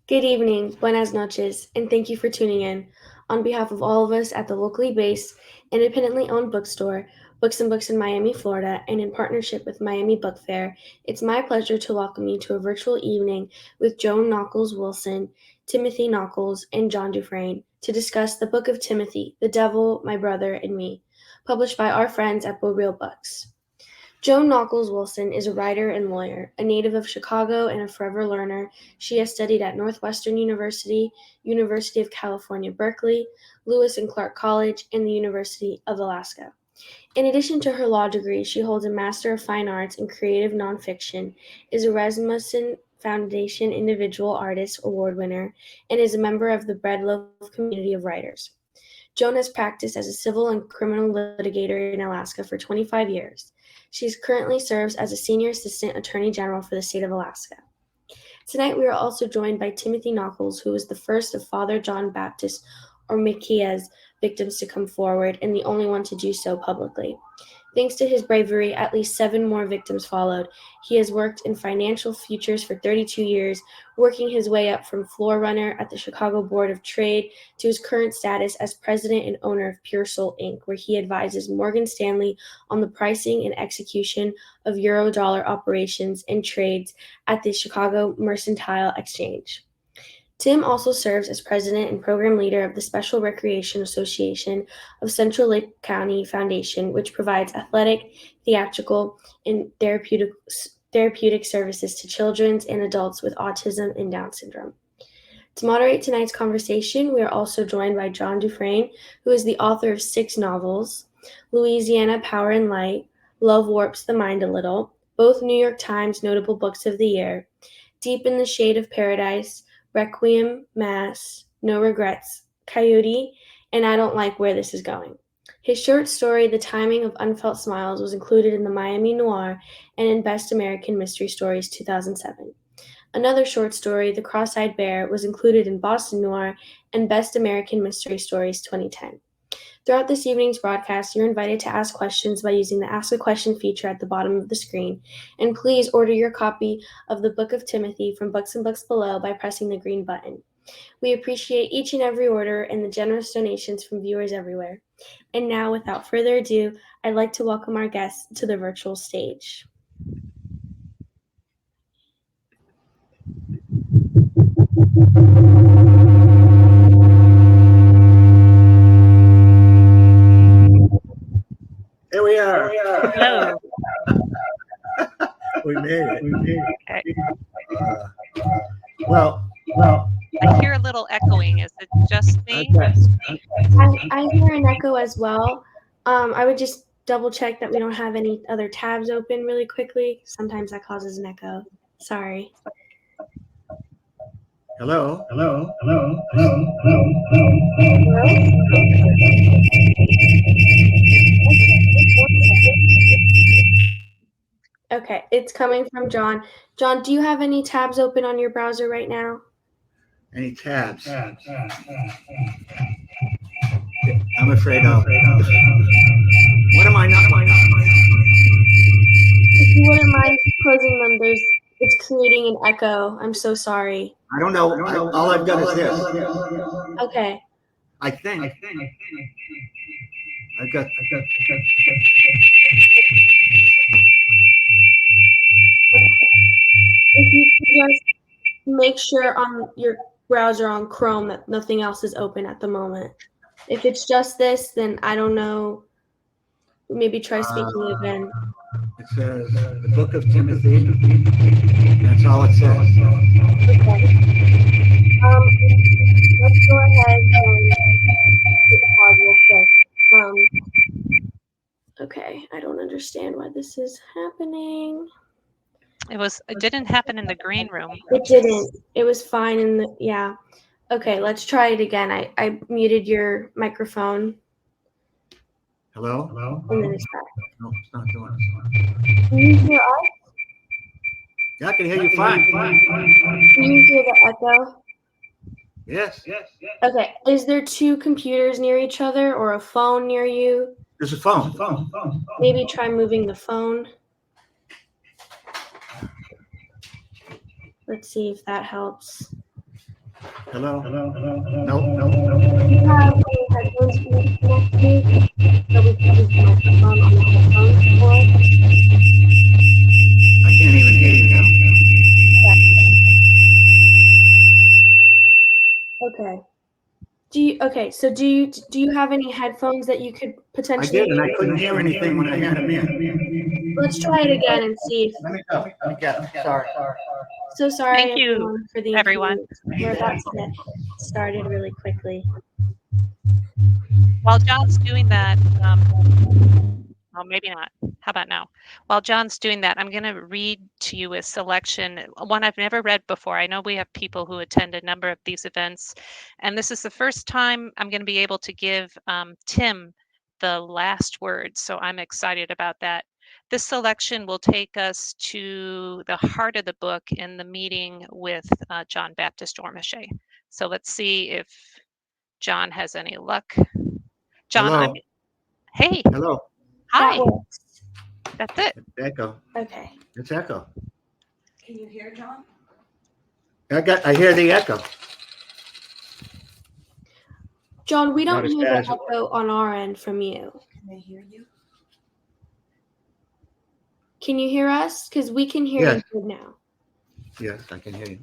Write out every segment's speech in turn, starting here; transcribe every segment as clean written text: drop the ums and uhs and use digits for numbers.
Good evening, buenas noches, and thank you for tuning in. On behalf of all of us at the locally based, independently owned bookstore, Books and Books in Miami, Florida, and in partnership with Miami Book Fair, it's my pleasure to welcome you to a virtual evening with Joan Nockels Wilson, Timothy Nockels, and John Dufresne to discuss the Book of Timothy, The Devil, My Brother, and Me, published by our friends at Bo Real Books. Joan Nockels Wilson is a writer and lawyer, a native of Chicago and a forever learner. She has studied at Northwestern University, University of California, Berkeley, Lewis and Clark College, and the University of Alaska. In addition to her law degree, she holds a Master of Fine Arts in Creative Nonfiction, is a Rasmussen Foundation Individual Artist Award winner, and is a member of the Breadloaf community of writers. Joan has practiced as a civil and criminal litigator in Alaska for 25 years. She currently serves as a senior assistant attorney general for the state of Alaska. Tonight, we are also joined by Timothy Nockels, who was the first of Father John Baptist or Mikia's victims to come forward and the only one to do so publicly. Thanks to his bravery, at least 7 more victims followed. He has worked in financial futures for 32 years, working his way up from floor runner at the Chicago Board of Trade to his current status as president and owner of Pure Soul Inc., where he advises Morgan Stanley on the pricing and execution of euro-dollar operations and trades at the Chicago Mercantile Exchange. Tim also serves as president and program leader of the Special Recreation Association of Central Lake County Foundation, which provides athletic, theatrical, and therapeutic services to children and adults with autism and Down syndrome. To moderate tonight's conversation, we are also joined by John Dufresne, who is the author of 6 novels, Louisiana Power and Light, Love Warps the Mind a Little, both New York Times notable books of the year, Deep in the Shade of Paradise, Requiem, Mass, No Regrets, Coyote, and I Don't Like Where This Is Going. His short story, The Timing of Unfelt Smiles, was included in the Miami Noir and in Best American Mystery Stories 2007. Another short story, The Cross-Eyed Bear, was included in Boston Noir and Best American Mystery Stories 2010. Throughout this evening's broadcast, you're invited to ask questions by using the Ask a Question feature at the bottom of the screen. And please order your copy of the Book of Timothy from Books and Books below by pressing the green button. We appreciate each and every order and the generous donations from viewers everywhere. And now, without further ado, I'd like to welcome our guests to the virtual stage. Here we are. Hello. We made it. Okay. Well, I hear a little echoing. Is it just me? okay. I hear an echo as well. I would just double check that we don't have any other tabs open really quickly. Sometimes that causes an echo. Sorry. Hello. Okay, it's coming from John. John, do you have any tabs open on your browser right now? Any tabs? I'm afraid of. What am I not? If you wouldn't mind closing them, it's creating an echo. I'm so sorry. I don't know. All I've got is this. Okay. I think. I've got. If you could just make sure on your browser on Chrome that nothing else is open at the moment. If it's just this, then I don't know. Maybe try speaking again. It says the Book of Timothy. That's all it says. Okay. Let's go ahead and hit pause real quick. Okay, I don't understand why this is happening. It didn't happen in the green room. It didn't. It was fine in the yeah. Okay, let's try it again. I muted your microphone. Hello. And then it's back. No, it's not doing it. Can you hear us? Yeah, I can hear you fine. Can you hear the echo? Yes. Okay. Is there 2 computers near each other or a phone near you? There's a phone. Maybe try moving the phone. Let's see if that helps. Hello? Nope. Do you have any headphones connected to me so we can use the microphone on the headphones? Or I can't even hear you now. okay. So do you have any headphones that you could I potentially did, and I use? couldn't hear anything when I had them in. Let's try it again and see if. Let me go. Let me get them. Sorry. So sorry Thank you, everyone for the everyone. inconvenience. We're about to get started really quickly. While John's doing that, well, maybe not. How about now? While John's doing that, I'm going to read to you a selection, one I've never read before. I know we have people who attend a number of these events, and this is the first time I'm going to be able to give Tim the last word, so I'm excited about that. This selection will take us to the heart of the book in the meeting with John Baptist Ormachet. So let's see if John has any luck. John, Hello. hey, Hello. That hi, works. that's it. Echo. Okay. It's echo. Can you hear John? I hear the echo. John, we Not don't as hear bad the as it was. echo on our end from you. Can they hear you? Can you hear us? Because we can hear Yes. you good now. Yes, I can hear you.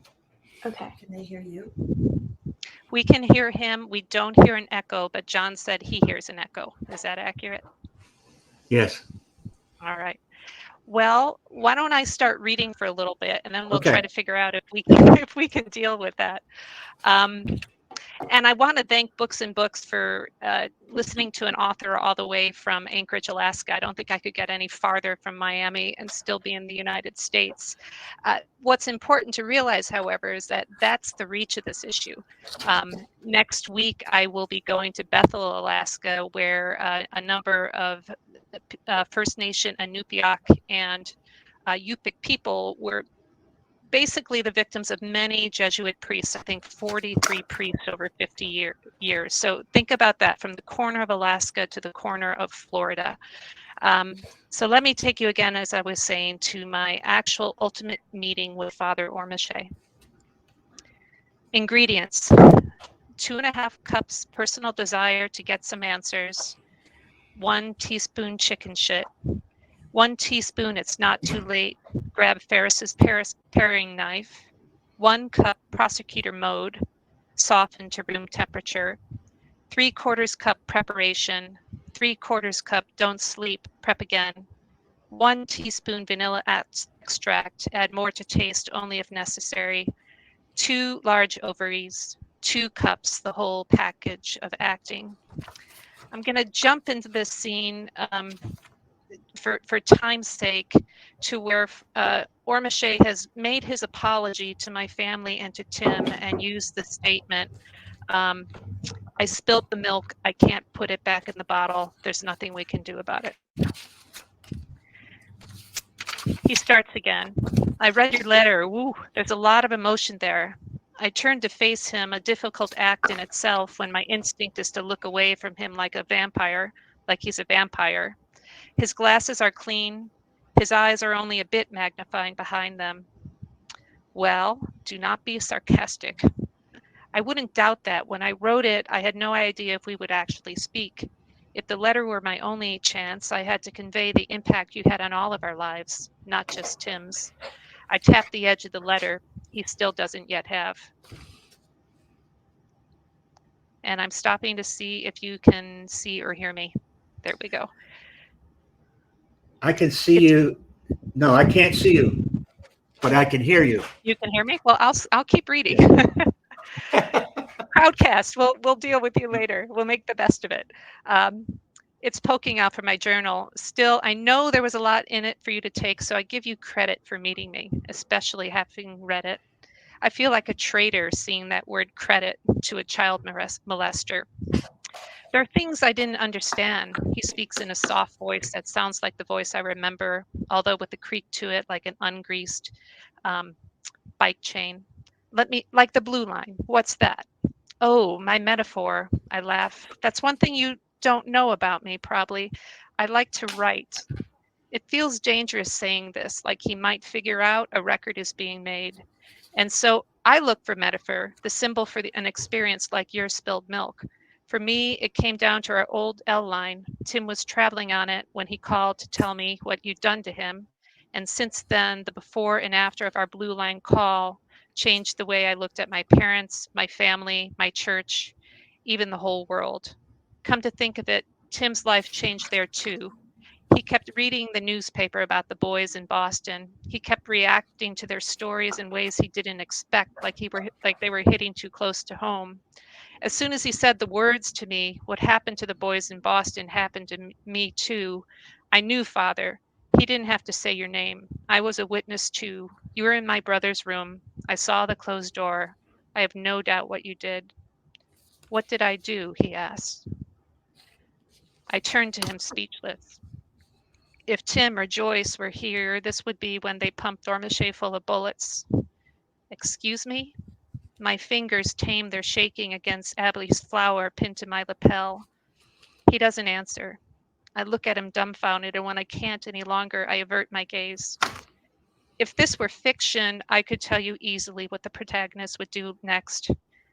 Okay. Can they hear you? We can hear him. We don't hear an echo, but John said he hears an echo. Is that accurate? Yes. All right. Well, why don't I start reading for a little bit, and then we'll Okay. try to figure out if we can, if we can deal with that. And I want to thank Books and Books for listening to an author all the way from Anchorage, Alaska. I don't think I could get any farther from Miami and still be in the United States. What's important to realize, however, is that that's the reach of this issue. Next week, I will be going to Bethel, Alaska, where a number of First Nation, Inupiaq, and Yupik people were basically the victims of many Jesuit priests, I think 43 priests over 50 years. So think about that, from the corner of Alaska to the corner of Florida. So let me take you again, as I was saying, to my actual ultimate meeting with Father Ormachet. Ingredients: 2.5 cups personal desire to get some answers, 1 teaspoon chicken shit, 1 teaspoon it's not too late, grab Ferris's paring knife, 1 cup prosecutor mode, soften to room temperature, 3/4 cup preparation, 3/4 cup don't sleep, prep again, 1 teaspoon vanilla extract, add more to taste only if necessary, 2 large ovaries, 2 cups, the whole package of acting. I'm going to jump into this scene for time's sake, to where Ormachet has made his apology to my family and to Tim and used the statement, I spilled the milk, I can't put it back in the bottle, there's nothing we can do about it. He starts again. I read your letter. Woo, there's a lot of emotion there. I turned to face him, a difficult act in itself when my instinct is to look away from him like a vampire, like he's a vampire. His glasses are clean. His eyes are only a bit magnifying behind them. Well, do not be sarcastic. I wouldn't doubt that. When I wrote it, I had no idea if we would actually speak. If the letter were my only chance, I had to convey the impact you had on all of our lives, not just Tim's. I tapped the edge of the letter he still doesn't yet have. And I'm stopping to see if you can see or hear me. There we go. I can see you. No, I can't see you, but I can hear you. You can hear me? Well, I'll keep reading. Crowdcast, we'll deal with you later. We'll make the best of it. It's poking out from my journal. Still, I know there was a lot in it for you to take, so I give you credit for meeting me, especially having read it. I feel like a traitor seeing that word credit to a child molester. There are things I didn't understand. He speaks in a soft voice that sounds like the voice I remember, although with a creak to it, like an ungreased bike chain. Like the blue line. What's that? Oh, my metaphor. I laugh. That's one thing you don't know about me, probably. I like to write. It feels dangerous saying this, like he might figure out a record is being made. And so I look for metaphor, the symbol for an experience like your spilled milk. For me, it came down to our old L line. Tim was traveling on it when he called to tell me what you'd done to him. And since then, the before and after of our blue line call changed the way I looked at my parents, my family, my church, even the whole world. Come to think of it, Tim's life changed there too. He kept reading the newspaper about the boys in Boston. He kept reacting to their stories in ways he didn't expect, like they were hitting too close to home. As soon as he said the words to me, what happened to the boys in Boston happened to me too. I knew, Father. He didn't have to say your name. I was a witness too. You were in my brother's room. I saw the closed door. I have no doubt what you did. What did I do? He asked. I turned to him speechless. If Tim or Joyce were here, this would be when they pumped Ormache full of bullets. Excuse me? My fingers tame their shaking against Abley's flower pinned to my lapel. He doesn't answer. I look at him dumbfounded, and when I can't any longer, I avert my gaze. If this were fiction, I could tell you easily what the protagonist would do next.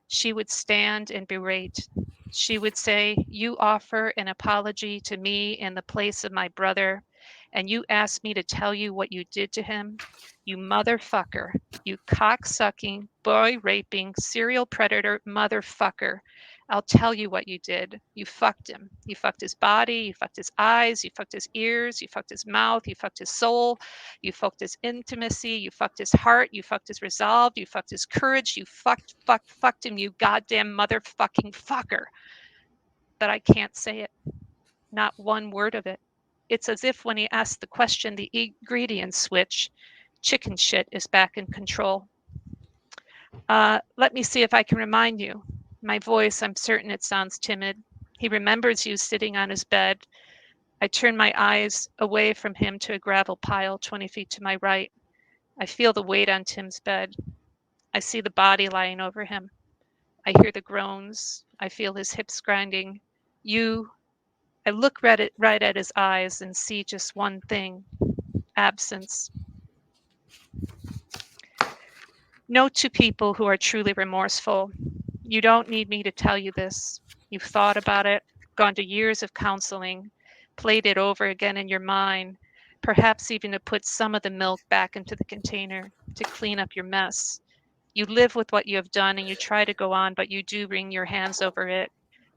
She would stand and berate. She would say, you offer an apology to me in the place of my brother, and you ask me to tell you what you did to him? You motherfucker. You cocksucking, boy raping, serial predator motherfucker. I'll tell you what you did. You fucked him. You fucked his body. You fucked his eyes. You fucked his ears. You fucked his mouth. You fucked his soul. You fucked his intimacy. You fucked his heart. You fucked his resolve. You fucked his courage. You fucked him, you goddamn motherfucking fucker. But I can't say it. Not one word of it. It's as if when he asked the question, the ingredient switch, chicken shit, is back in control. Let me see if I can remind you. My voice, I'm certain it sounds timid. He remembers you sitting on his bed. I turn my eyes away from him to a gravel pile 20 feet to my right. I feel the weight on Tim's bed. I see the body lying over him. I hear the groans. I feel his hips grinding. I look right at his eyes and see just one thing: absence. Note to people who are truly remorseful: you don't need me to tell you this. You've thought about it, gone to years of counseling, played it over again in your mind, perhaps even to put some of the milk back into the container, to clean up your mess. You live with what you have done and you try to go on, but you do wring your hands over it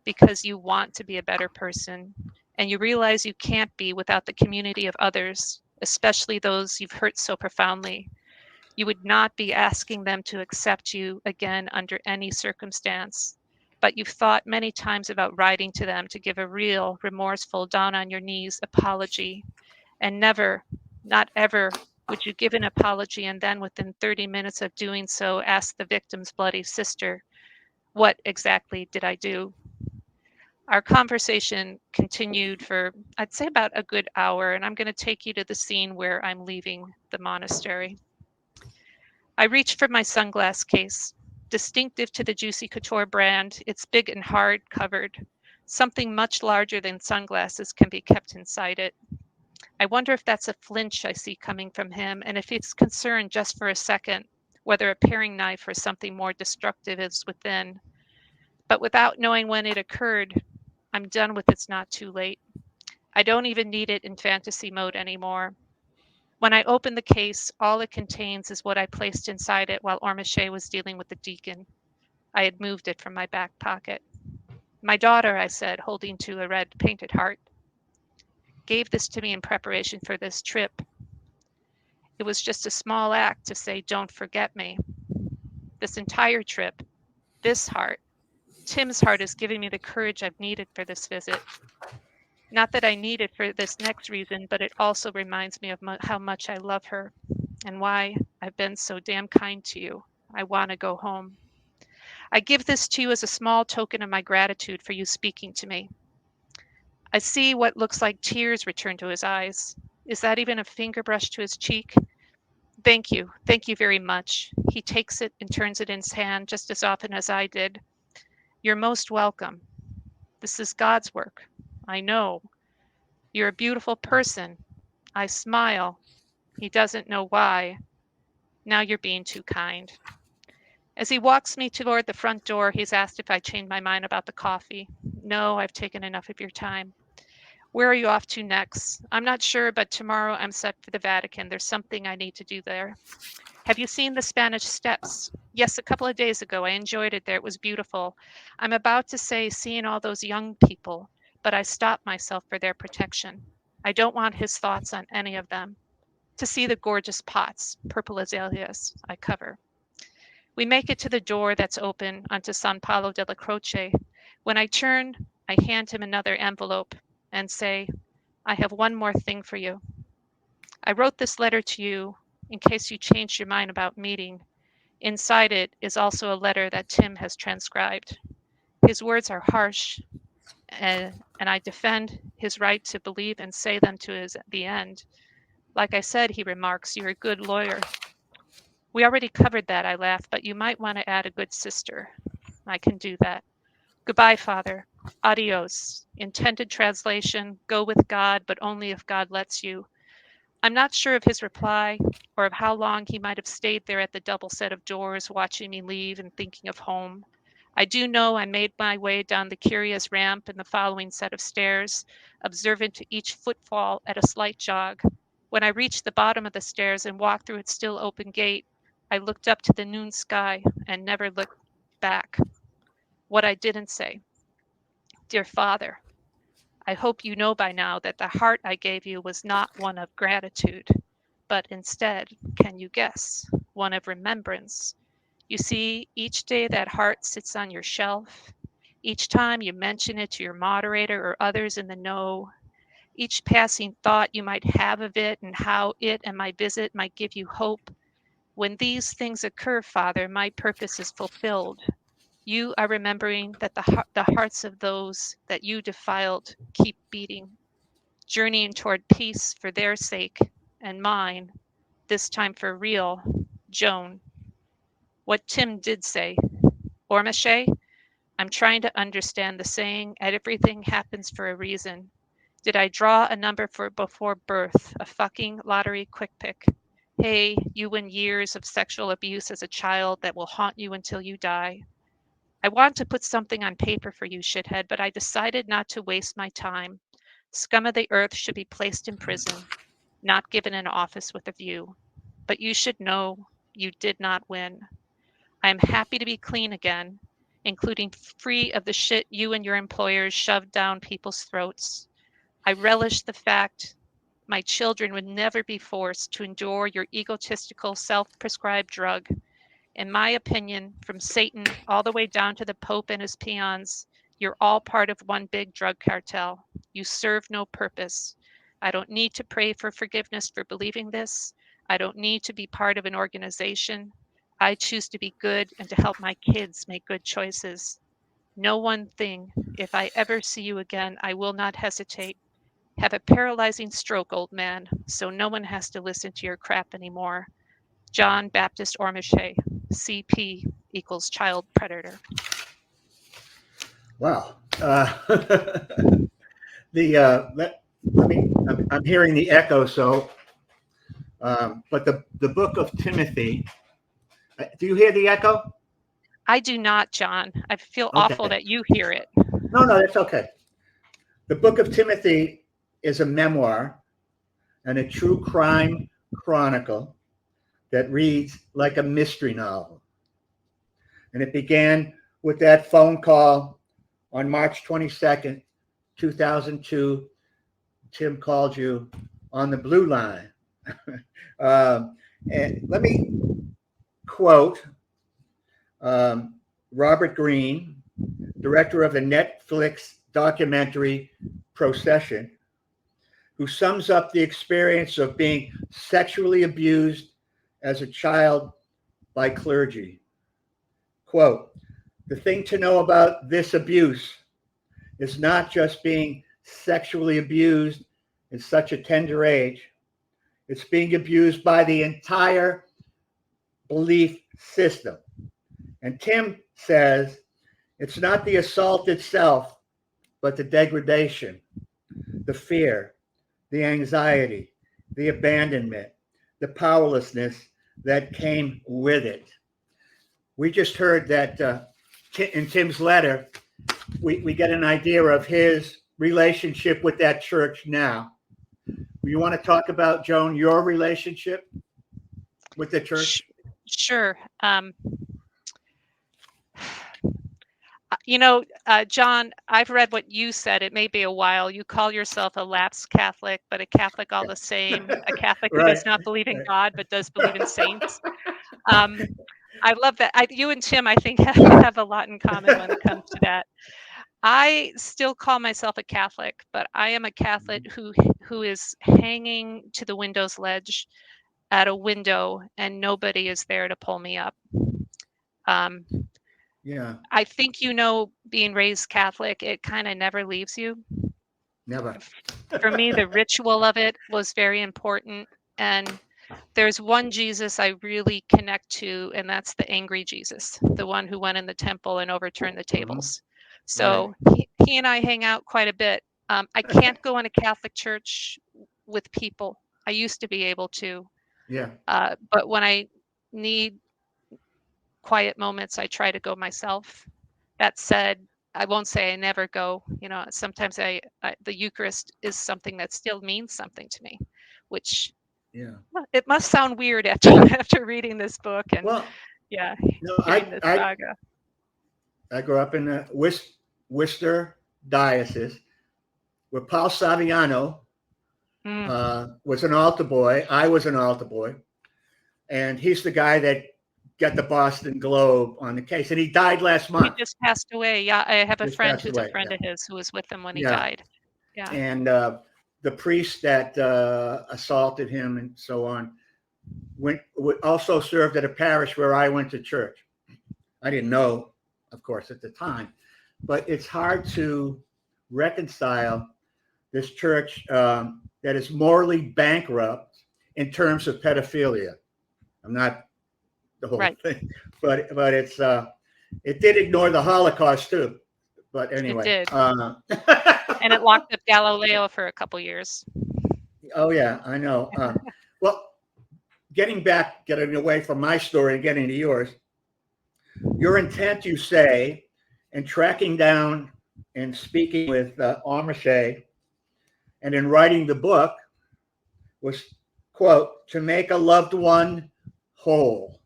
because you want to be a better person. And you realize you can't be without the community of others, especially those you've hurt so profoundly. You would not be asking them to accept you again under any circumstance. But you've thought many times about writing to them to give a real, remorseful, down on your knees apology. And never, not ever, would you give an apology and then within 30 minutes of doing so ask the victim's bloody sister, what exactly did I do? Our conversation continued for, I'd say, about a good hour, and I'm going to take you to the scene where I'm leaving the monastery. I reached for my sunglass case. Distinctive to the Juicy Couture brand, it's big and hard covered. Something much larger than sunglasses can be kept inside it. I wonder if that's a flinch I see coming from him, and if he's concerned just for a second whether a paring knife or something more destructive is within. But without knowing when it occurred, I'm done with It's Not Too Late. I don't even need it in fantasy mode anymore. When I open the case, all it contains is what I placed inside it while Ormache was dealing with the deacon. I had moved it from my back pocket. My daughter, I said, holding to a red painted heart, gave this to me in preparation for this trip. It was just a small act to say, don't forget me. This entire trip, this heart, Tim's heart, is giving me the courage I've needed for this visit. Not that I need it for this next reason, but it also reminds me of how much I love her and why I've been so damn kind to you. I want to go home. I give this to you as a small token of my gratitude for you speaking to me. I see what looks like tears return to his eyes. Is that even a finger brush to his cheek? Thank you. Thank you very much. He takes it and turns it in his hand just as often as I did. You're most welcome. This is God's work. I know. You're a beautiful person. I smile. He doesn't know why. Now you're being too kind. As he walks me toward the front door, he's asked if I changed my mind about the coffee. No, I've taken enough of your time. Where are you off to next? I'm not sure, but tomorrow I'm set for the Vatican. There's something I need to do there. Have you seen the Spanish Steps? Yes, a couple of days ago. I enjoyed it there. It was beautiful. I'm about to say seeing all those young people, but I stopped myself for their protection. I don't want his thoughts on any of them. To see the gorgeous pots, purple azaleas, I cover. We make it to the door that's open onto San Paulo della Croce. When I turn, I hand him another envelope and say, I have one more thing for you. I wrote this letter to you in case you changed your mind about meeting. Inside it is also a letter that Tim has transcribed. His words are harsh, and I defend his right to believe and say them to the end. Like I said, he remarks, you're a good lawyer. We already covered that, I laugh, but you might want to add a good sister. I can do that. Goodbye, Father. Adios. Intended translation, go with God, but only if God lets you. I'm not sure of his reply or of how long he might have stayed there at the double set of doors, watching me leave and thinking of home. I do know I made my way down the curious ramp and the following set of stairs, observant to each footfall at a slight jog. When I reached the bottom of the stairs and walked through its still open gate, I looked up to the noon sky and never looked back. What I didn't say. Dear Father, I hope you know by now that the heart I gave you was not one of gratitude, but instead, can you guess, one of remembrance. You see, each day that heart sits on your shelf, each time you mention it to your moderator or others in the know, each passing thought you might have of it and how it and my visit might give you hope. When these things occur, Father, my purpose is fulfilled. You are remembering that the hearts of those that you defiled keep beating, journeying toward peace for their sake and mine, this time for real, Joan. What Tim did say, Ormache, I'm trying to understand the saying, everything happens for a reason. Did I draw a number for before birth, a fucking lottery quick pick? Hey, you win years of sexual abuse as a child that will haunt you until you die. I want to put something on paper for you, shithead, but I decided not to waste my time. Scum of the earth should be placed in prison, not given an office with a view. But you should know you did not win. I am happy to be clean again, including free of the shit you and your employers shoved down people's throats. I relish the fact my children would never be forced to endure your egotistical self-prescribed drug. In my opinion, from Satan all the way down to the Pope and his peons, you're all part of one big drug cartel. You serve no purpose. I don't need to pray for forgiveness for believing this. I don't need to be part of an organization. I choose to be good and to help my kids make good choices. Know one thing, if I ever see you again, I will not hesitate. Have a paralyzing stroke, old man, so no one has to listen to your crap anymore. John Baptist Ormache, CP equals child predator. Wow. I'm hearing the echo. So, but the book of Timothy. Do you hear the echo? I do not, John. I feel Okay. awful that you hear it. No, that's okay. The book of Timothy is a memoir and a true crime chronicle that reads like a mystery novel. And it began with that phone call on March 22nd, 2002. Tim called you on the blue line. And let me quote Robert Greene, director of the Netflix documentary Procession, who sums up the experience of being sexually abused as a child by clergy. Quote, the thing to know about this abuse is not just being sexually abused at such a tender age, it's being abused by the entire belief system. And Tim says it's not the assault itself, but the degradation, the fear, the anxiety, the abandonment, the powerlessness that came with it. We just heard that in Tim's letter, we get an idea of his relationship with that church now. You want to talk about, Joan, your relationship with the church? Sure. John, I've read what you said. It may be a while. You call yourself a lapsed Catholic, but a Catholic all the same. A Catholic who does not believe in God, but does believe in saints. I love that. You and Tim, I think, have a lot in common when it comes to that. I still call myself a Catholic, but I am a Catholic who is hanging to the window's ledge at a window, and nobody is there to pull me up. Yeah. I think, being raised Catholic, it kind of never leaves you. Never. For me, the ritual of it was very important. And there's one Jesus I really connect to, and that's the angry Jesus, the one who went in the temple and overturned the tables. So he and I hang out quite a bit. I can't go in a Catholic church with people. I used to be able to. Yeah. But when I need quiet moments, I try to go myself. That said, I won't say I never go. Sometimes the Eucharist is something that still means something to me, which it must sound weird after reading this book and hearing this saga. I grew up in the Worcester diocese, where Paul Saviano was an altar boy. I was an altar boy, and he's the guy that got the Boston Globe on the case, and he died last month. He just passed away. Yeah, I have a friend who's a friend of his who was with him when he died. Yeah, and the priest that assaulted him and so on also served at a parish where I went to church. I didn't know, of course, at the time, but it's hard to reconcile this church that is morally bankrupt in terms of pedophilia. I'm not the whole thing, but it's it did ignore the Holocaust too. But anyway, it did. And it locked up Galileo for a couple years. Oh yeah, I know. Well, getting away from my story and getting to yours, your intent, you say, in tracking down and speaking with Armache and in writing the book was, quote, to make a loved one whole.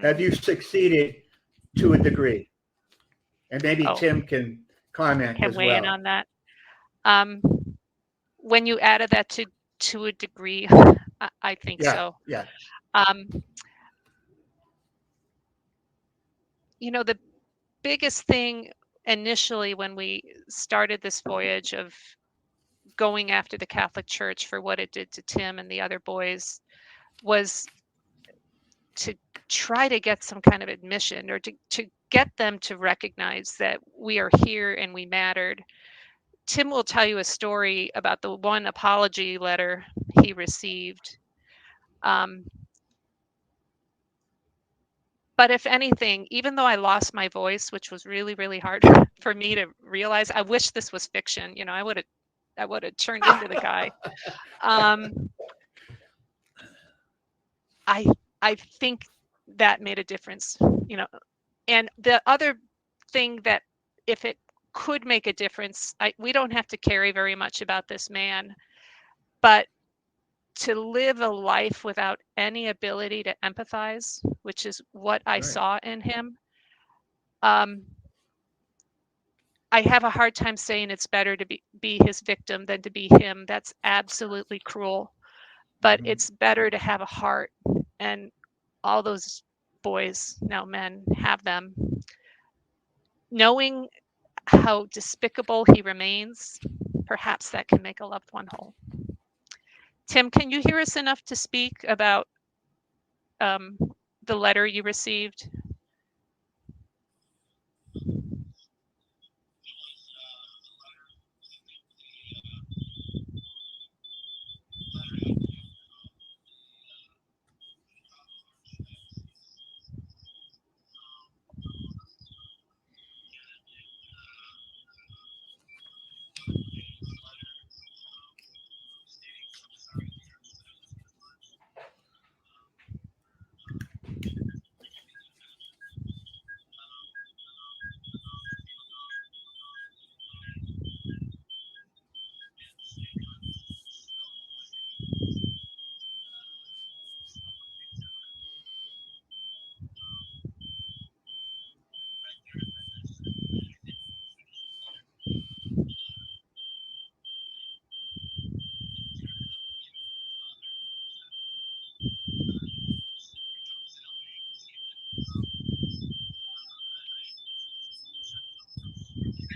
Have you succeeded to a degree? And maybe Tim can comment as weigh well. in on that. When you added that to a degree, I think so. Yeah. The biggest thing initially when we started this voyage of going after the Catholic Church for what it did to Tim and the other boys was to try to get some kind of admission, or to get them to recognize that we are here and we mattered. Tim will tell you a story about the one apology letter he received. But if anything, even though I lost my voice, which was really, really hard for me to realize, I wish this was fiction. I would have turned into the guy. I think that made a difference, And the other thing that, if it could make a difference, we don't have to carry very much about this man, but to live a life without any ability to empathize, which is what I saw in him. I have a hard time saying it's better to be his victim than to be him. That's absolutely cruel. But it's better to have a heart, and all those boys, now men, have them. Knowing how despicable he remains, perhaps that can make a loved one whole. Tim, can you hear us enough to speak about the letter you received?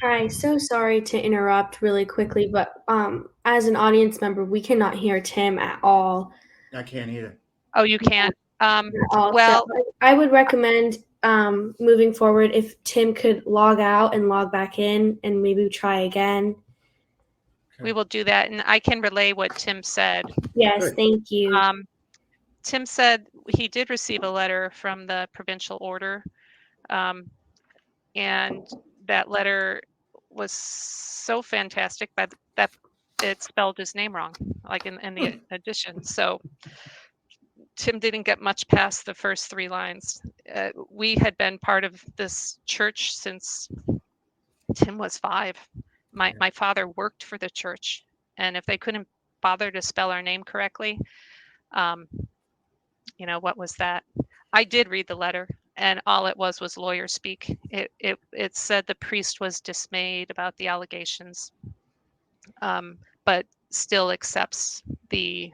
Hi, so sorry to interrupt really quickly, but as an audience member, we cannot hear Tim at all. I can't either. Oh, you can't? At all. Well, So I would recommend moving forward if Tim could log out and log back in and maybe try again. we will do that, and I can relay what Tim said. Yes, Good. thank you. Tim said he did receive a letter from the provincial order, and that letter was so fantastic that it spelled his name wrong, like in the addition. So Tim didn't get much past the first 3 lines. We had been part of this church since Tim was 5. My father worked for the church, and if they couldn't bother to spell our name correctly, what was that? I did read the letter, and all it was lawyer speak. It said the priest was dismayed about the allegations, but still accepts the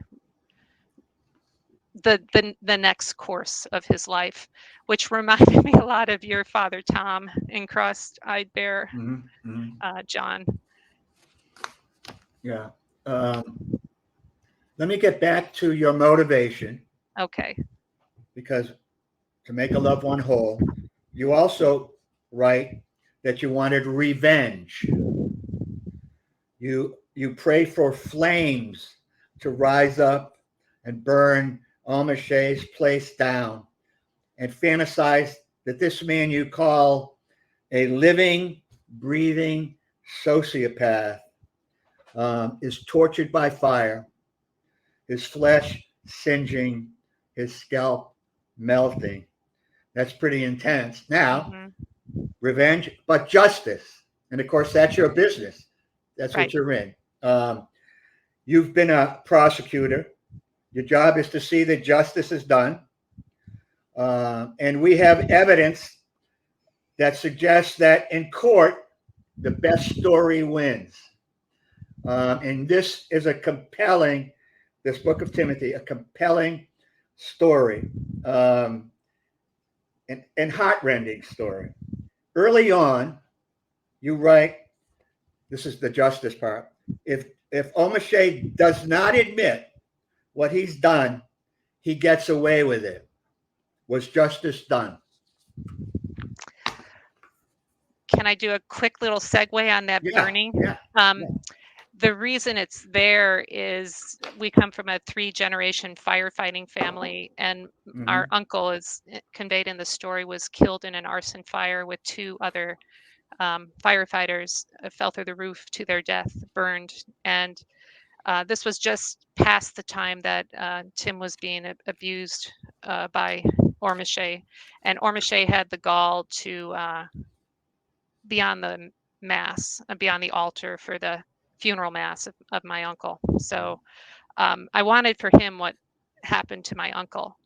next course of his life, which reminded me a lot of your father Tom in Cross-Eyed Bear, John. Yeah. Let me get back to your motivation, Okay. because to make a loved one whole, you also write that you wanted revenge. You pray for flames to rise up and burn Almaché's place down, and fantasize that this man you call a living, breathing sociopath is tortured by fire, his flesh singeing, his scalp melting. That's pretty intense. Now, revenge, but justice. And of course, that's your business. That's Right. what you're in. You've been a prosecutor. Your job is to see that justice is done. And we have evidence that suggests that in court, the best story wins. And this is this book of Timothy, a compelling story, and heartrending story. Early on, you write, this is the justice part. If Omache does not admit what he's done, he gets away with it. Was justice done? Can I do a quick little segue on that burning? Yeah. The reason it's there is we come from a 3-generation firefighting family, and our uncle, is conveyed in the story, was killed in an arson fire with 2 other firefighters, fell through the roof to their death, burned. And this was just past the time that Tim was being abused by Ormache, and Ormache had the gall to be on the mass, be on the altar for the funeral mass of my uncle. So I wanted for him what happened to my uncle.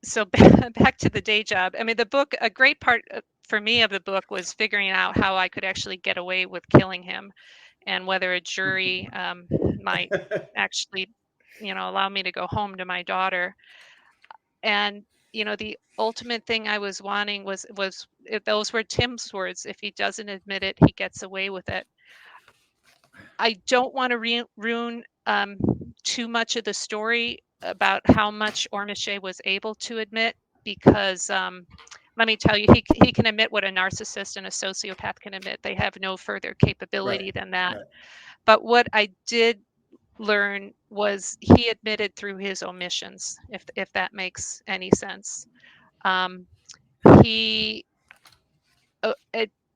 So back to the day job. I mean, the book, a great part for me of the book was figuring out how I could actually get away with killing him, and whether a jury might actually, allow me to go home to my daughter. And the ultimate thing I was wanting was if those were Tim's words. If he doesn't admit it, he gets away with it. I don't want to ruin too much of the story about how much Ormache was able to admit, because let me tell you, he can admit what a narcissist and a sociopath can admit. They have no further capability than that. Right. But what I did learn was he admitted through his omissions, if that makes any sense.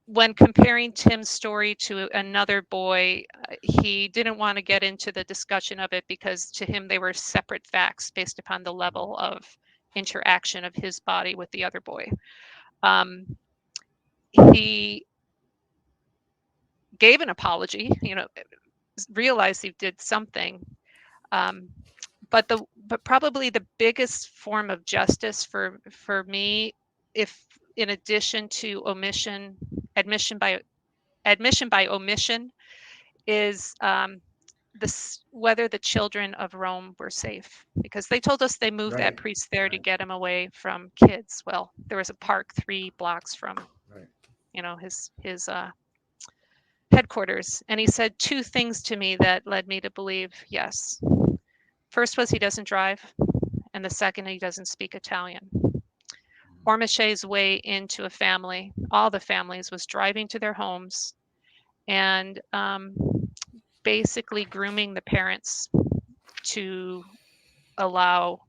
When comparing Tim's story to another boy, he didn't want to get into the discussion of it, because to him they were separate facts based upon the level of interaction of his body with the other boy. He gave an apology, realized he did something. But probably the biggest form of justice for me, if in addition to admission by omission, is whether the children of Rome were safe, because they told us they moved that Right. priest there to Right. get him away from kids. Well, there was a park 3 blocks from, Right. his headquarters, and he said 2 things to me that led me to believe yes. First was he doesn't drive, and the second, he doesn't speak Italian. Ormachet's way into a family, all the families, was driving to their homes and basically grooming the parents to allow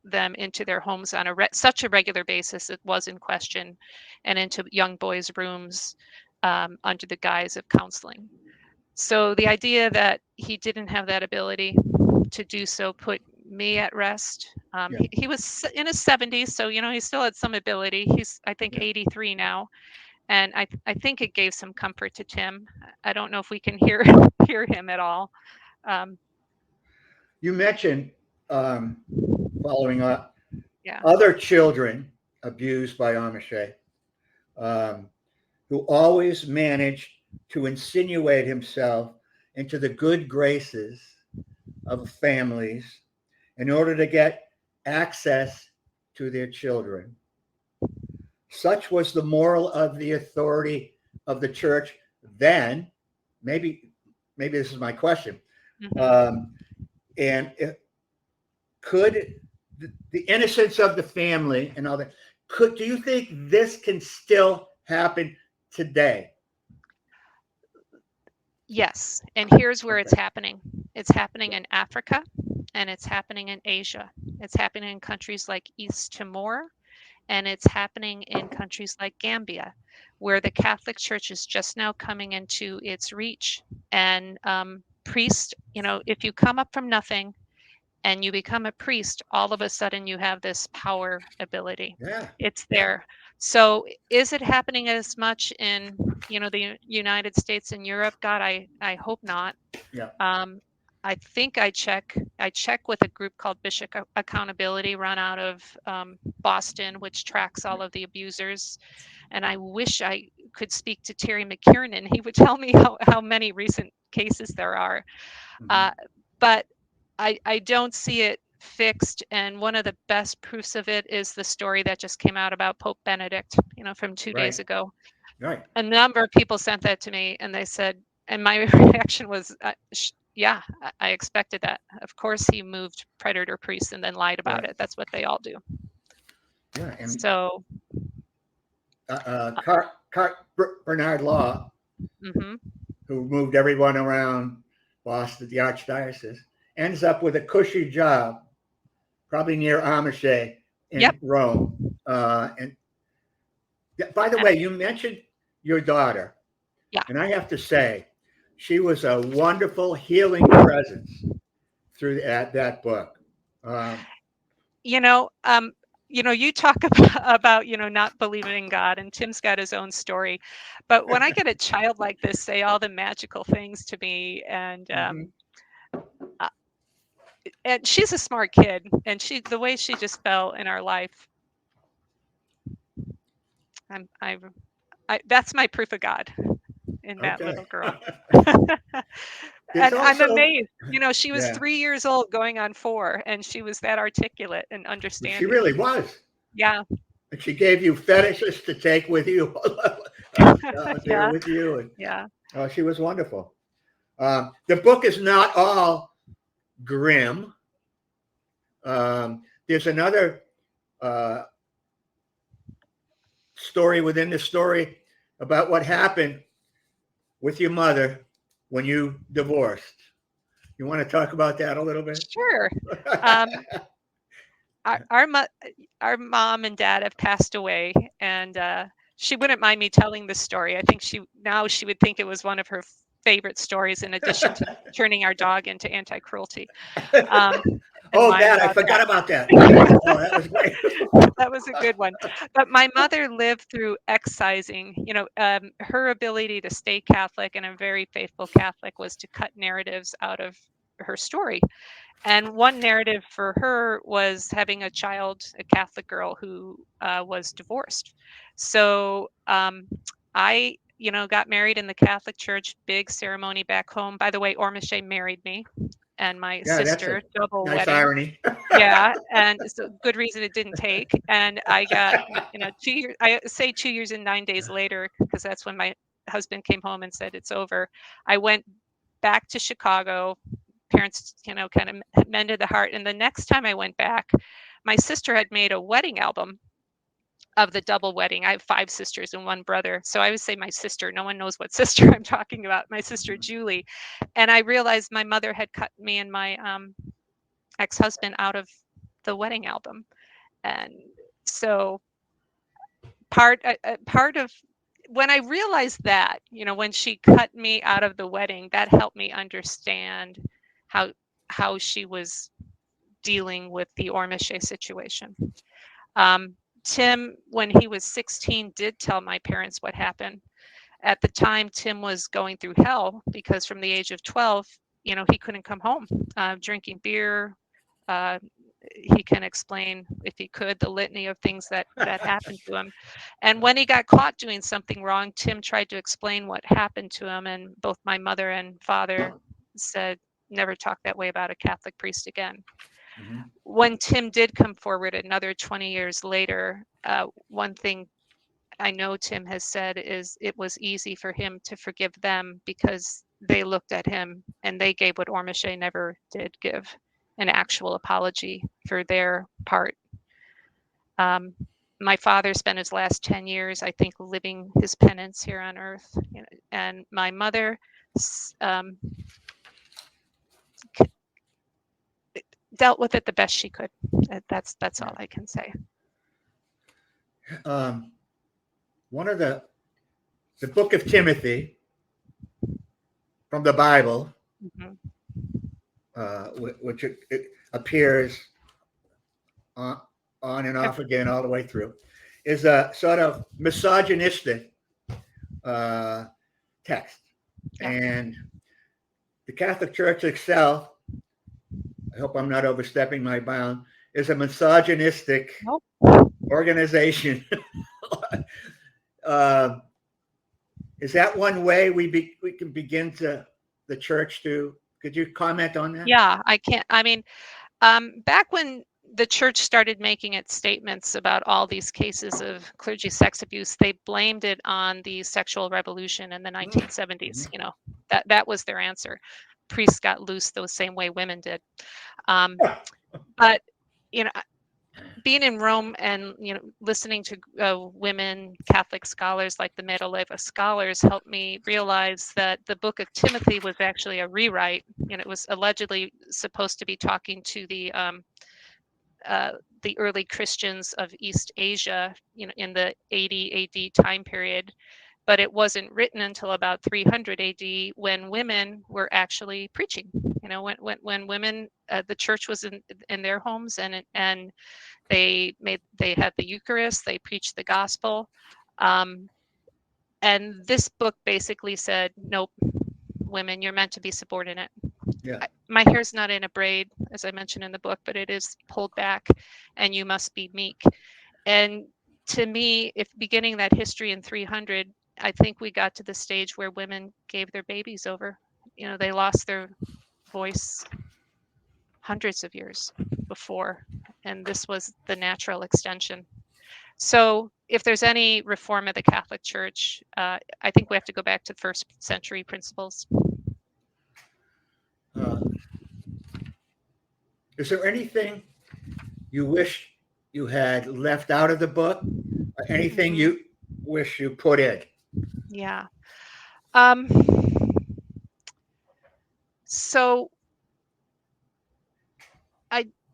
them into their homes on such a regular basis. It was in question, and into young boys' rooms under the guise of counseling. So the idea that he didn't have that ability to do so put me at rest. Yeah. He was in his 70s, so he still had some ability. He's, I think, Yeah. 83 now, and I think it gave some comfort to Tim. I don't know if we can hear him at all. You mentioned, following up, Yeah. other children abused by Amichet, who always managed to insinuate himself into the good graces of families in order to get access to their children. Such was the moral of the authority of the church then. Maybe this is my question. Mhm. And could the innocence of the family and all that, do you think this can still happen today? Yes, and here's where it's happening. It's happening in Africa, and it's happening in Asia. It's happening in countries like East Timor, and it's happening in countries like Gambia, where the Catholic Church is just now coming into its reach. And priests, if you come up from nothing and you become a priest, all of a sudden you have this power ability. Yeah. It's there. So is it happening as much in, the United States and Europe? God, I hope not. Yeah. I think I check with a group called Bishop Accountability, run out of Boston, which tracks all of the abusers. And I wish I could speak to Terry McKiernan. He would tell me how many recent cases there are. But I don't see it fixed. And one of the best proofs of it is the story that just came out about Pope Benedict, from 2 days Right. ago. Right. A number of people sent that to me, and they said, and my reaction was, yeah, I expected that. Of course, he moved predator priests and then lied about Right. it. That's what they all do. Yeah. And So, Bernard Law, mhm. who moved everyone around Boston, the archdiocese, ends up with a cushy job, probably near Amichet in Yep. Rome. And by the way, you mentioned your daughter. Yeah. And I have to say, she was a wonderful healing presence through that book. You talk about not believing in God, and Tim's got his own story. But when I get a child like this say all the magical things to me, and and she's a smart kid, and the way she just fell in our life, that's my proof of God in that Okay. little girl. There's And I'm also, amazed. She was yeah, 3 years old going on 4, and she was that articulate and she understanding. really was. Yeah. And she gave you fetishes to take with you, there Yeah. with you. And Yeah. she was wonderful. The book is not all grim. There's another story within the story about what happened with your mother when you divorced. You want to talk about that a little bit? Sure. Our mom and dad have passed away, and she wouldn't mind me telling the story. I think she would think it was one of her favorite stories, in addition to turning our dog into anti-cruelty. And Oh, lying that I about forgot that. about that. Oh, that was great. That was a good one. But my mother lived through excising. Her ability to stay Catholic and a very faithful Catholic was to cut narratives out of her story. And one narrative for her was having a child, a Catholic girl who was divorced. So I got married in the Catholic Church, big ceremony back home. By the way, Ormache married me and my Yeah, that's sister, a double nice wedding. irony. Yeah, and so good reason it didn't take. And I got, 2 years, I say 2 years and 9 days later, because that's when my husband came home and said it's over. I went back to Chicago. Parents, kind of mended the heart. And the next time I went back, my sister had made a wedding album of the double wedding. I have 5 sisters and 1 brother. So I would say my sister. No one knows what sister I'm talking about. My sister, Julie. And I realized my mother had cut me and my ex-husband out of the wedding album. And so part of when I realized that, when she cut me out of the wedding, that helped me understand how she was dealing with the Ormache situation. Tim, when he was 16, did tell my parents what happened. At the time, Tim was going through hell because from the age of 12, he couldn't come home, drinking beer. He can explain, if he could, the litany of things that happened to him. And when he got caught doing something wrong, Tim tried to explain what happened to him. And both my mother and father said, never talk that way about a Catholic priest again. Mm-hmm. When Tim did come forward another 20 years later, one thing I know Tim has said is it was easy for him to forgive them because they looked at him and they gave what Ormache never did give, an actual apology for their part. My father spent his last 10 years, I think, living his penance here on earth. And my mother dealt with it the best she could. That's all I can say. One of the book of Timothy from the Bible, which it appears on and off again all the way through, is a sort of misogynistic text. Yeah. And the Catholic Church itself, I hope I'm not overstepping my bound, is a misogynistic organization. Is that one way we can begin to the church to? Could you comment on that? Yeah, I can't. I mean, back when the church started making its statements about all these cases of clergy sex abuse, they blamed it on the sexual revolution in the 1970s. That was their answer. Priests got loose the same way women did. But being in Rome and listening to women Catholic scholars like the Medaleva scholars helped me realize that the Book of Timothy was actually a rewrite. It was allegedly supposed to be talking to the early Christians of East Asia, in the 80 AD time period, but it wasn't written until about 300 AD when women were actually preaching. When women, the church was in their homes and they had the Eucharist, they preached the gospel. And this book basically said, nope, women, you're meant to be subordinate. Yeah. My hair's not in a braid, as I mentioned in the book, but it is pulled back and you must be meek. And to me, if beginning that history in 300, I think we got to the stage where women gave their babies over. They lost their voice hundreds of years before, and this was the natural extension. So if there's any reform of the Catholic Church, I think we have to go back to first century principles. Is there anything you wish you had left out of the book? Or anything you wish you put in? Yeah. So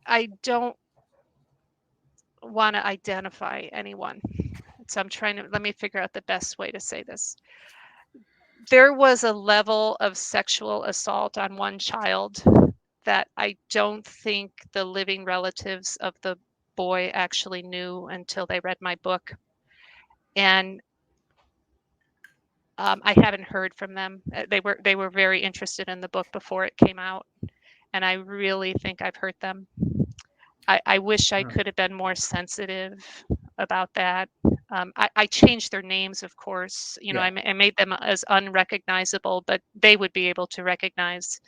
I don't want to identify anyone. So let me figure out the best way to say this. There was a level of sexual assault on one child that I don't think the living relatives of the boy actually knew until they read my book. And I haven't heard from them. They were very interested in the book before it came out, and I really think I've hurt them. I wish I could have been more sensitive about that. I changed their names, of course. You know, Yeah. I made them as unrecognizable, but they would be able to recognize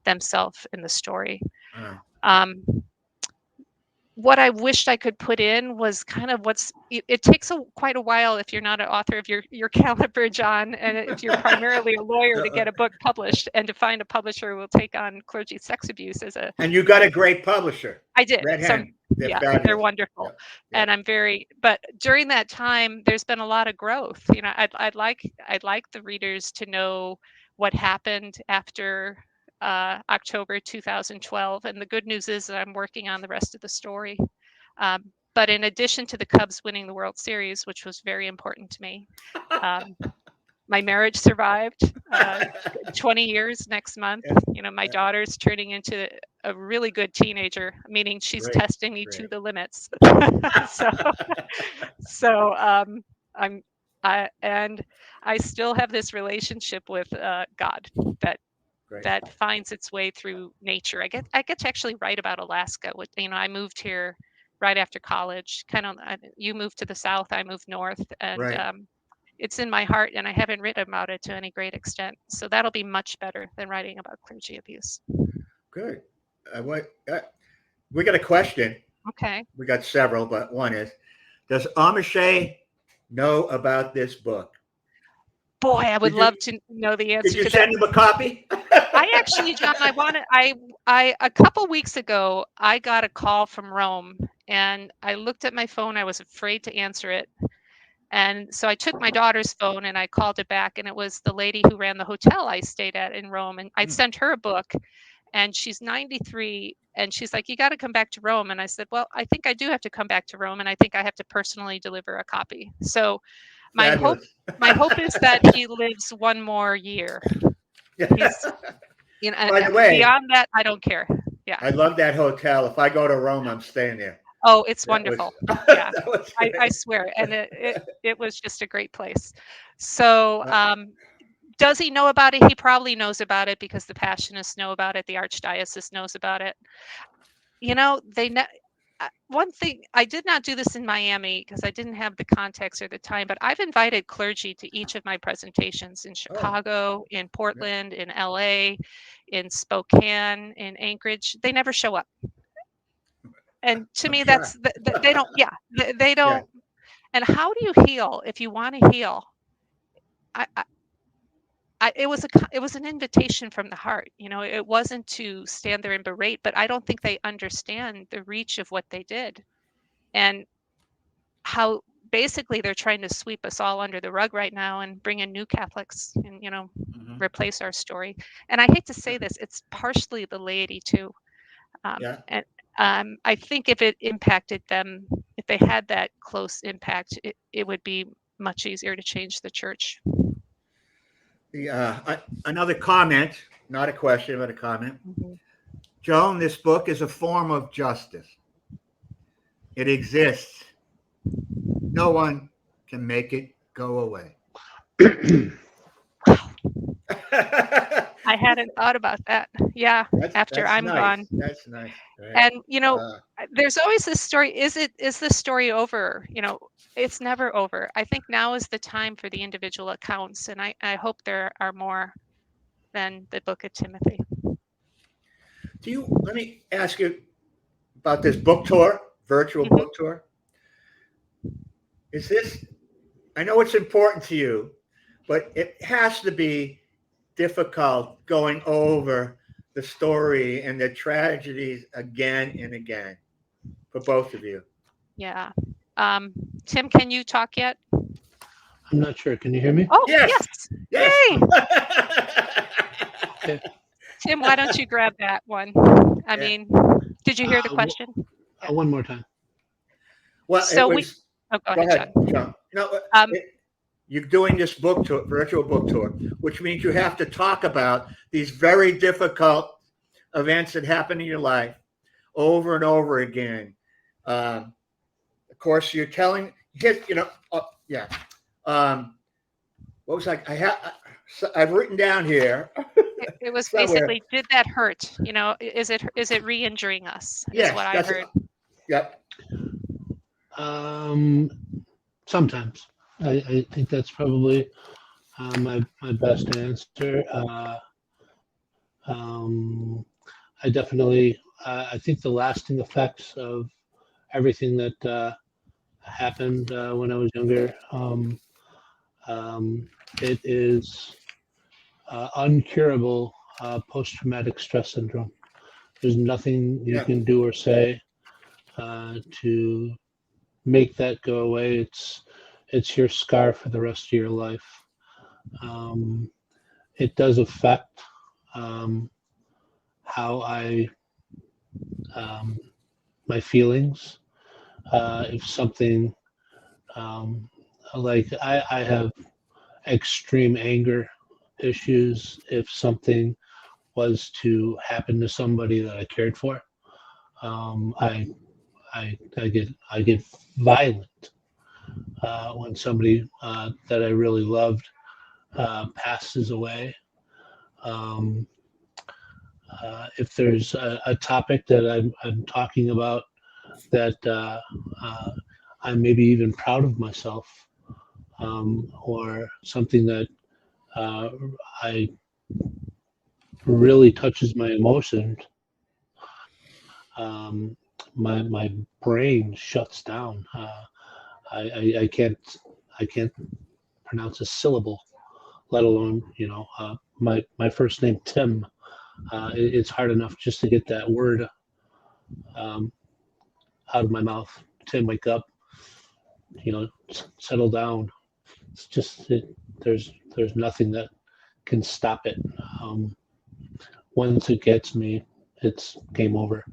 themselves in the story. Uh, Um, what I wished I could put in was kind of it takes quite a while if you're not an author of your caliber, John, and if you're primarily a lawyer to get a book published and to find a publisher who will take on clergy sex abuse as a. and you got a great publisher. I did. Red So Hen. They're yeah, fabulous. they're wonderful. Yeah. And but during that time, there's been a lot of growth. You know, I'd like the readers to know what happened after October 2012. And the good news is that I'm working on the rest of the story. But in addition to the Cubs winning the World Series, which was very important to me, my marriage survived 20 years next month. Yeah. You know, my daughter's turning into a really good teenager, meaning she's Great, testing me to great. the limits. And I still have this relationship with God Great. that finds its way through nature. I get to actually write about Alaska. You know, I moved here right after college. You moved to the south, I moved north, and Right. it's in my heart, and I haven't written about it to any great extent. So that'll be much better than writing about clergy abuse. Good. We got a question. Okay. We got several, but one is, does Amiche know about this book? Boy, I would Did you- love to know the answer Did you to send that. him a copy? I actually, John, I a couple weeks ago, I got a call from Rome, and I looked at my phone. I was afraid to answer it. And so I took my daughter's phone and I called it back, and it was the lady who ran the hotel I stayed at in Rome. And I'd sent her a book, and she's 93, and she's like, "You got to come back to Rome." And I said, "Well, I think I do have to come back to Rome, and I think I have to personally deliver a copy." So my hope is that he lives one more year. He's, you know, By the way, beyond that, I don't care. Yeah. I love that hotel. If I go to Rome, I'm staying there. Oh, it's wonderful. Yeah. That was I great. swear. And it was just a great place. So does he know about it? He probably knows about it because the Passionists know about it. The Archdiocese knows about it. You know, one thing, I did not do this in Miami because I didn't have the context or the time, but I've invited clergy to each of my presentations in Chicago, in Portland, in LA, in Spokane, in Anchorage. They never show up. And to me, that's they don't. Yeah, they don't. Yeah. And how do you heal if you want to heal? It was an invitation from the heart. You know, it wasn't to stand there and berate, but I don't think they understand the reach of what they did, and how basically they're trying to sweep us all under the rug right now and bring in new Catholics and, you know, replace our story. And I hate to say this, it's partially the laity too. And I think if it impacted them, if they had that close impact, it would be much easier to change the church. Another comment, not a question, but a comment. Joan, this book is a form of justice. It exists. No one can make it go away. I hadn't thought about that. Yeah, after I'm gone. That's nice. Right. And you know, there's always this story. Is this story over? You know, it's never over. I think now is the time for the individual accounts, and I hope there are more than the book of Timothy. Let me ask you about this book tour, virtual book tour. Is this, I know it's important to you, but it has to be difficult going over the story and the tragedies again and again for both of you. Yeah. Tim, can you talk yet? I'm not sure. Can you hear me? Oh, yes. Yay! Okay. Tim, why don't you grab that one? I mean, did you hear the question? One more time. Well, so go ahead, John. No, you're doing this book tour, virtual book tour, which means you have to talk about these very difficult events that happen in your life over and over again. Of course, you're telling, you know, what was I've written down here. It was basically, did that hurt? You know, is it re-injuring us? Is what I heard. Yep. Sometimes. I think that's probably my best answer. Um, I definitely, I think the lasting effects of everything that happened when I was younger, it is uncurable post-traumatic stress syndrome. There's nothing you Yeah. can do or say to make that go away. It's your scar for the rest of your life. Um, it does affect um, how I um, my feelings. If something like I have extreme anger issues. If something was to happen to somebody that I cared for, um, I, I get violent when somebody that I really loved passes away. Um, if there's a topic that I'm talking about that I'm maybe even proud of myself, or something that uh, I really touches my emotions, my brain shuts down. I can't pronounce a syllable, let alone my first name Tim. It's hard enough just to get that word um, out of my mouth. Tim, wake up. Settle down. It's just there's nothing that can stop it. Once it gets me, it's game over.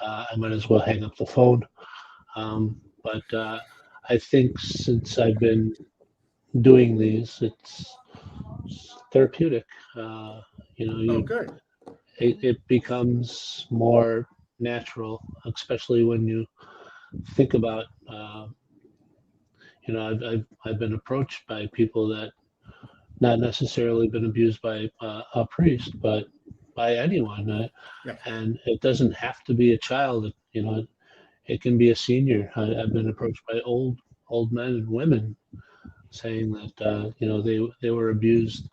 I might as well hang up the phone. But I think since I've been doing these, it's therapeutic. Uh, Oh, good. it becomes more natural, especially when you think about. I've been approached by people that not necessarily been abused by a priest, but by anyone, Yeah. and it doesn't have to be a child. It can be a senior. I've been approached by old men and women saying that they were abused.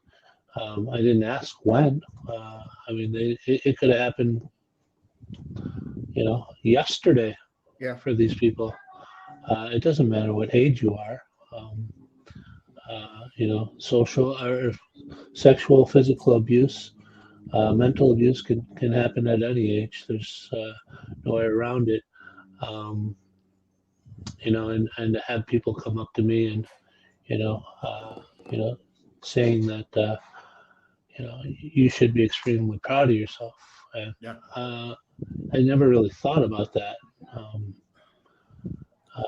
I didn't ask when. I mean, it could have happened, yesterday Yeah. for these people. It doesn't matter what age you are. Um, Social or sexual, physical abuse, mental abuse can happen at any age. There's no way around it. Um, and to have people come up to me and you know, uh, you know, saying that you should be extremely proud of yourself. And Yeah. I never really thought about that. Um, uh,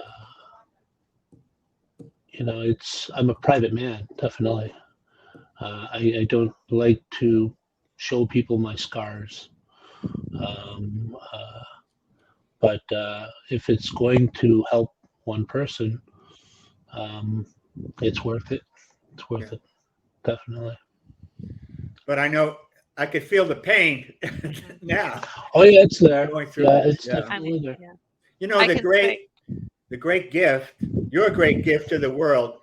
I'm a private man, definitely. I don't like to show people my scars. Um, uh, but if it's going to help one person, um, it's worth it. It's Yeah. worth it, definitely. But I know I could feel the pain now Oh yeah, it's there. going through Yeah, this. it's Yeah. I definitely mean, there. yeah. You know, I can say, the great gift, your great gift to the world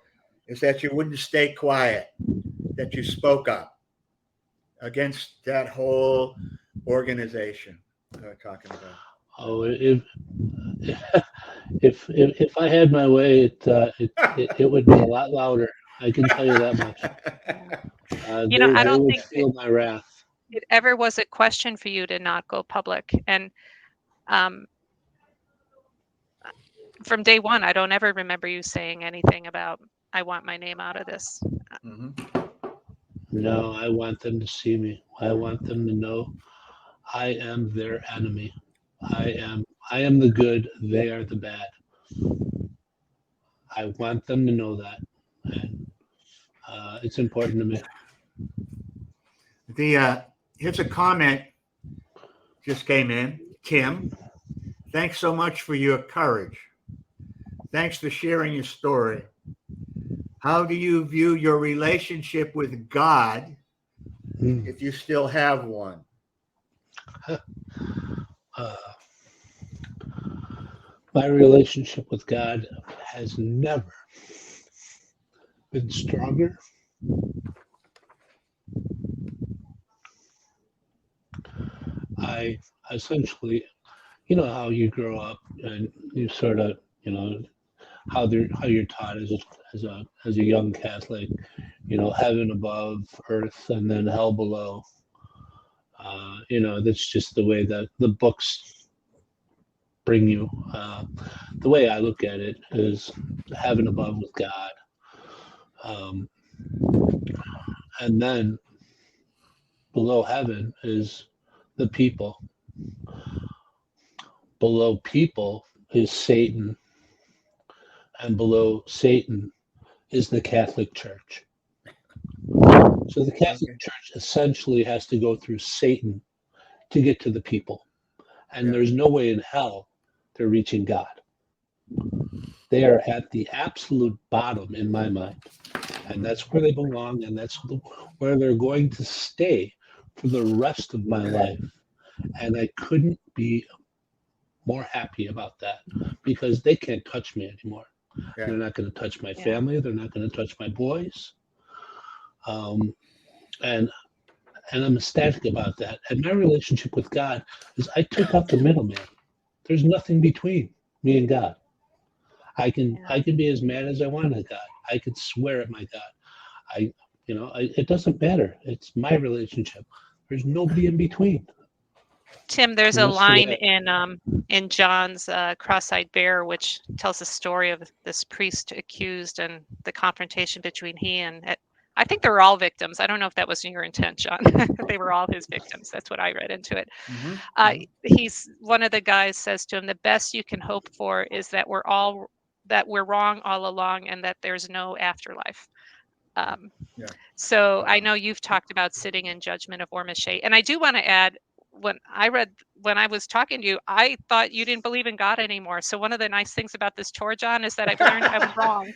is that you wouldn't stay quiet, that you spoke up against that whole organization we're talking about. Oh, if I had my way, it would be a lot louder. I can tell you that much. I They don't would think feel my wrath. it ever was a question for you to not go public. And um, from day one, I don't ever remember you saying anything about, I want my name out of this. Mhm. No, I want them to see me. I want them to know I am their enemy. I am the good. They are the bad. I want them to know that, and it's important to me. Here's a comment just came in. Kim, thanks so much for your courage. Thanks for sharing your story. How do you view your relationship with God Mm. if you still have one? My relationship with God has never been stronger. I essentially, you know, how you grow up and you sort of, you know, how you're taught as a young Catholic, you know, heaven above, earth, and then hell below. You know, that's just the way that the books bring you. The way I look at it is heaven above with God, um, and then below heaven is the people. Below people is Satan, and below Satan is the Catholic Church. So the Catholic Church essentially has to go through Satan to get to the people. And there's no way in hell they're reaching God. They are at the absolute bottom in my mind. And that's where they belong, and that's where they're going to stay for the rest of my life. And I couldn't be more happy about that, because they can't touch me anymore. They're not going to touch my family. They're not going to touch my boys. And I'm ecstatic about that. And my relationship with God is I took out the middleman. There's nothing between me and God. I can be as mad as I want at God. I can swear at my God. It doesn't matter. It's my relationship. There's nobody in between. Tim, there's a line in John's Cross-Eyed Bear, which tells the story of this priest accused and the confrontation between he and, I think they were all victims. I don't know if that was your intent, John. They were all his victims. That's what I read into it. He's one of the guys says to him, the best you can hope for is that we're wrong all along and that there's no afterlife. So I know you've talked about sitting in judgment of Ormache, and I do want to add, when I was talking to you, I thought you didn't believe in God anymore. So one of the nice things about this tour, John, is that I've learned I was wrong.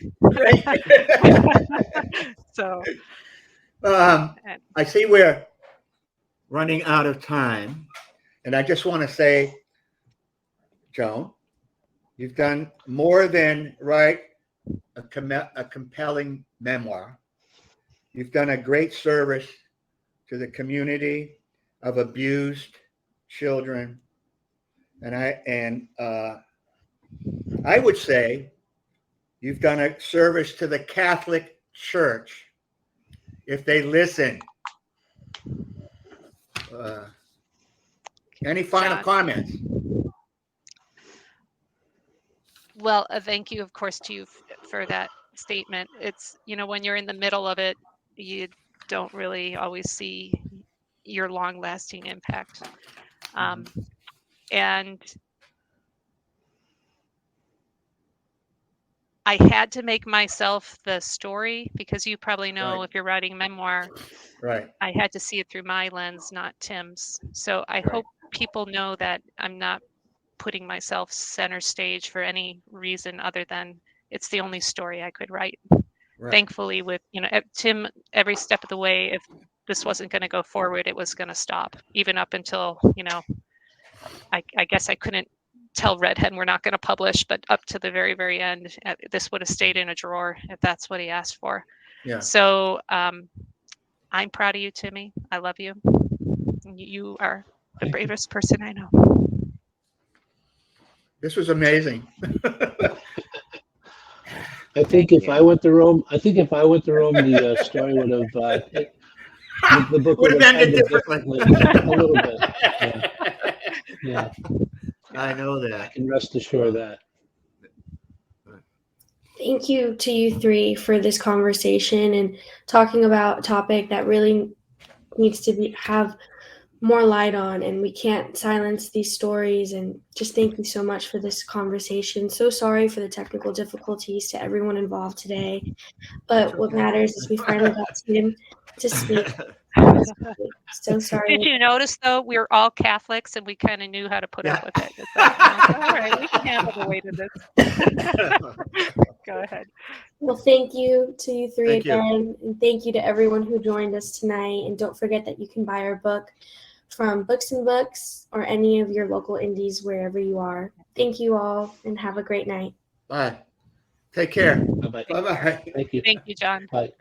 So I see we're running out of time, and I just want to say, Joan, you've done more than write a compelling memoir. You've done a great service to the community of abused children, and I would say you've done a service to the Catholic Church if they listen. Any final comments? Well, thank you, of course, to you for that statement. It's, when you're in the middle of it, you don't really always see your long-lasting impact. And I had to make myself the story, because you probably know if you're writing memoir, I had to see it through my lens, not Tim's. So I hope people know that I'm not putting myself center stage for any reason other than it's the only story I could write. Thankfully, with Tim, every step of the way, if this wasn't going to go forward, it was going to stop, even up until I guess I couldn't tell Redhead we're not going to publish, but up to the very, very end, this would have stayed in a drawer if that's what he asked for. So I'm proud of you, Timmy. I love you. You are the bravest person I know. This was amazing. I think if I went to Rome, the story would have the book would have ended differently. A little bit. Yeah. I know that. I can rest assured of that. Thank you to you three for this conversation and talking about a topic that really needs to have more light on, and we can't silence these stories. And just thank you so much for this conversation. So sorry for the technical difficulties to everyone involved today, but what matters is we finally got Tim to speak. So sorry. Did you notice, though, we were all Catholics and we kind of knew how to put up with it? It's like, all right, we can handle the weight of this. Go ahead. Well, thank you to you three again, and thank you to everyone who joined us tonight. And don't forget that you can buy our book from Books and Books or any of your local indies wherever you are. Thank you all, and have a great night. Bye. Take care. Bye bye. Bye-bye. Thank you. Thank you, John. Bye.